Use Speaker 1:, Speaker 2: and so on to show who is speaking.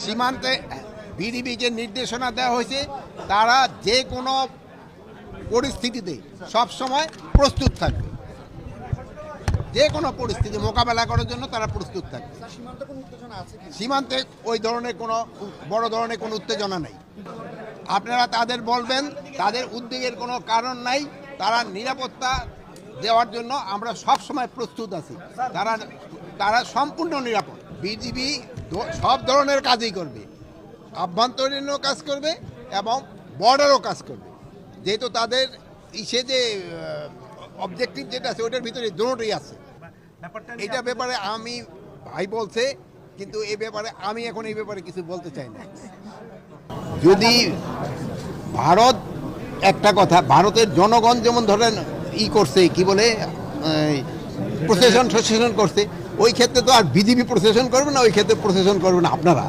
Speaker 1: সীমান্তে বিডিবিকে নির্দেশনা দেওয়া হয়েছে তারা যে কোনো পরিস্থিতিতে সব সময় প্রস্তুত থাকবে, যে কোনো পরিস্থিতি মোকাবেলা করার জন্য তারা প্রস্তুত থাকবে। সীমান্তে ওই ধরনের কোনো বড় ধরনের কোনো উত্তেজনা নেই। আপনারা তাদের বলবেন তাদের উদ্বেগের কোনো কারণ নাই, তারা নিরাপত্তা দেওয়ার জন্য আমরা সব সময় প্রস্তুত আছি। তারা সম্পূর্ণ নিরাপদ। বিজিবি সব ধরনের কাজই করবে, আভ্যন্তরীণও কাজ করবে এবং বর্ডারও কাজ করবে, যেহেতু তাদের ইসে যে অবজেক্টিভ যেটা আছে ওটার ভিতরে দুটোই আছে। এটা ব্যাপারে আমি ভাই বলছে, কিন্তু এই ব্যাপারে আমি এখন এই ব্যাপারে কিছু বলতে চাই না। যদি ভারত একটা কথা, ভারতের জনগণ যেমন ধরেন করছে কি বলে প্রশাসন করছে, ওই ক্ষেত্রে তো আর বিজেপি প্রশাসন করবে না, ওই ক্ষেত্রে প্রশাসন করবে না আপনারা।